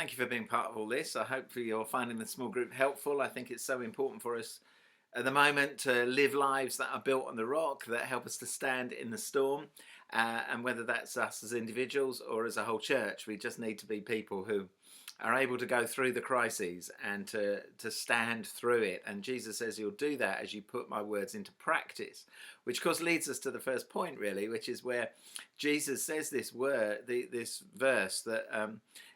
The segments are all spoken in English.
thank you for being part of all this. I hope you're finding the small group helpful. I think it's so important for us at the moment to live lives that are built on the rock, that help us to stand in the storm. And whether that's us as individuals or as a whole church, we just need to be people who are able to go through the crises and to stand through it. And Jesus says you'll do that as you put my words into practice, which of course leads us to the first point, really, which is where Jesus says this this verse that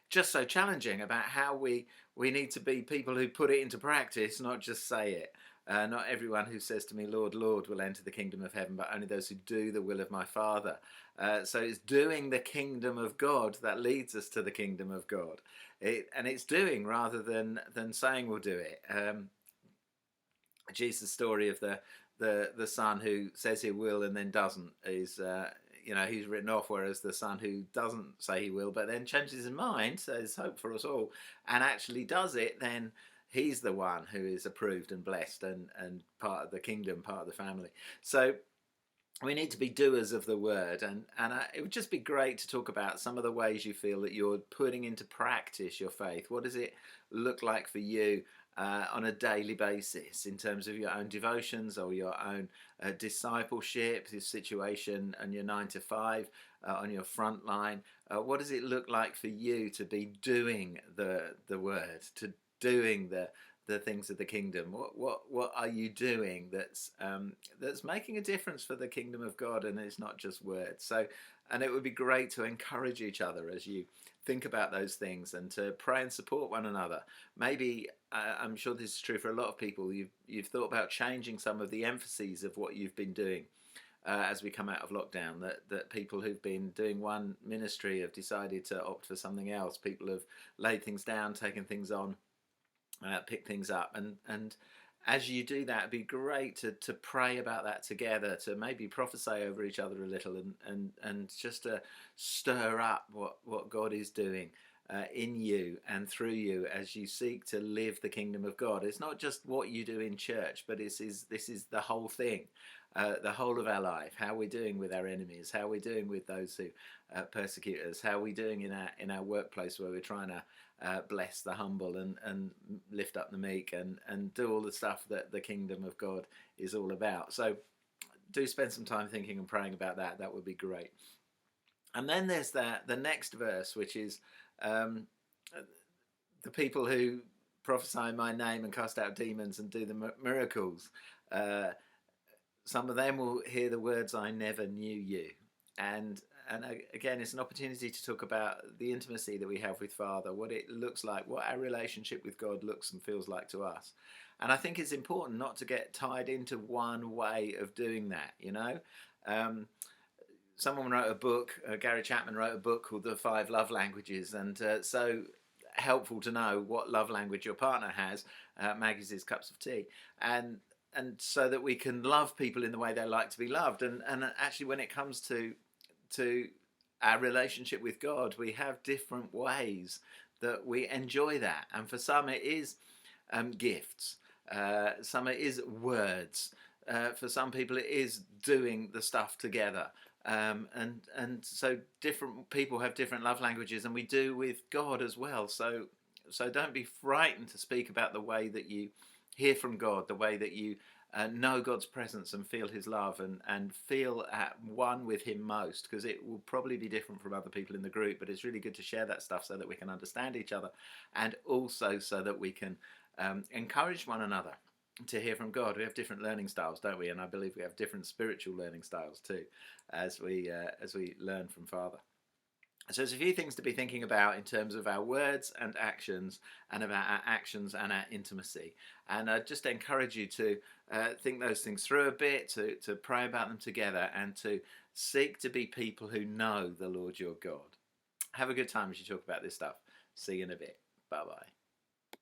just so challenging about how we need to be people who put it into practice, not just say it. Not everyone who says to me, Lord, Lord, will enter the kingdom of heaven, but only those who do the will of my Father. So it's doing the kingdom of God that leads us to the kingdom of God. And it's doing rather than saying we'll do it. Jesus' story of the son who says he will and then doesn't is, he's written off, whereas the son who doesn't say he will, but then changes his mind, so there's hope for us all, and actually does it, then he's the one who is approved and blessed and part of the kingdom, part of the family. So we need to be doers of the word, and it would just be great to talk about some of the ways you feel that you're putting into practice your faith. What does it look like for you on a daily basis in terms of your own devotions or your own discipleship, your situation and your 9 to 5 on your front line? What does it look like for you to be doing the word, to doing the things of the kingdom? What are you doing that's making a difference for the kingdom of God, and it's not just words? So, and it would be great to encourage each other as you think about those things and to pray and support one another. Maybe I'm sure this is true for a lot of people. You've thought about changing some of the emphases of what you've been doing as we come out of lockdown. That people who've been doing one ministry have decided to opt for something else. People have laid things down, taken things on, pick things up, and as you do that, it'd be great to pray about that together, to maybe prophesy over each other a little, and just to stir up what God is doing in you and through you as you seek to live the kingdom of God. It's not just what you do in church, but this is the whole thing. The whole of our life, how we're doing with our enemies, how we're doing with those who persecute us, how we're doing in our workplace where we're trying to bless the humble and lift up the meek and do all the stuff that the kingdom of God is all about. So do spend some time thinking and praying about that. That would be great. And then there's the next verse, which is the people who prophesy in my name and cast out demons and do the miracles. Some of them will hear the words, I never knew you. And again, it's an opportunity to talk about the intimacy that we have with Father, what it looks like, what our relationship with God looks and feels like to us. And I think it's important not to get tied into one way of doing that, someone wrote a book, Gary Chapman wrote a book called The 5 Love Languages, and so helpful to know what love language your partner has. Maggie's is cups of tea. And so that we can love people in the way they like to be loved. And actually, when it comes to our relationship with God, we have different ways that we enjoy that. And for some, it is gifts. Some it is words. For some people, it is doing the stuff together. And so different people have different love languages, and we do with God as well. So don't be frightened to speak about the way that you hear from God, the way that you know God's presence and feel his love and feel at one with him most, because it will probably be different from other people in the group, but it's really good to share that stuff so that we can understand each other, and also so that we can encourage one another to hear from God. We have different learning styles, don't we? And I believe we have different spiritual learning styles too, as we learn from Father. So there's a few things to be thinking about in terms of our words and actions, and about our actions and our intimacy. And I just encourage you to think those things through a bit, to pray about them together, and to seek to be people who know the Lord your God. Have a good time as you talk about this stuff. See you in a bit. Bye-bye.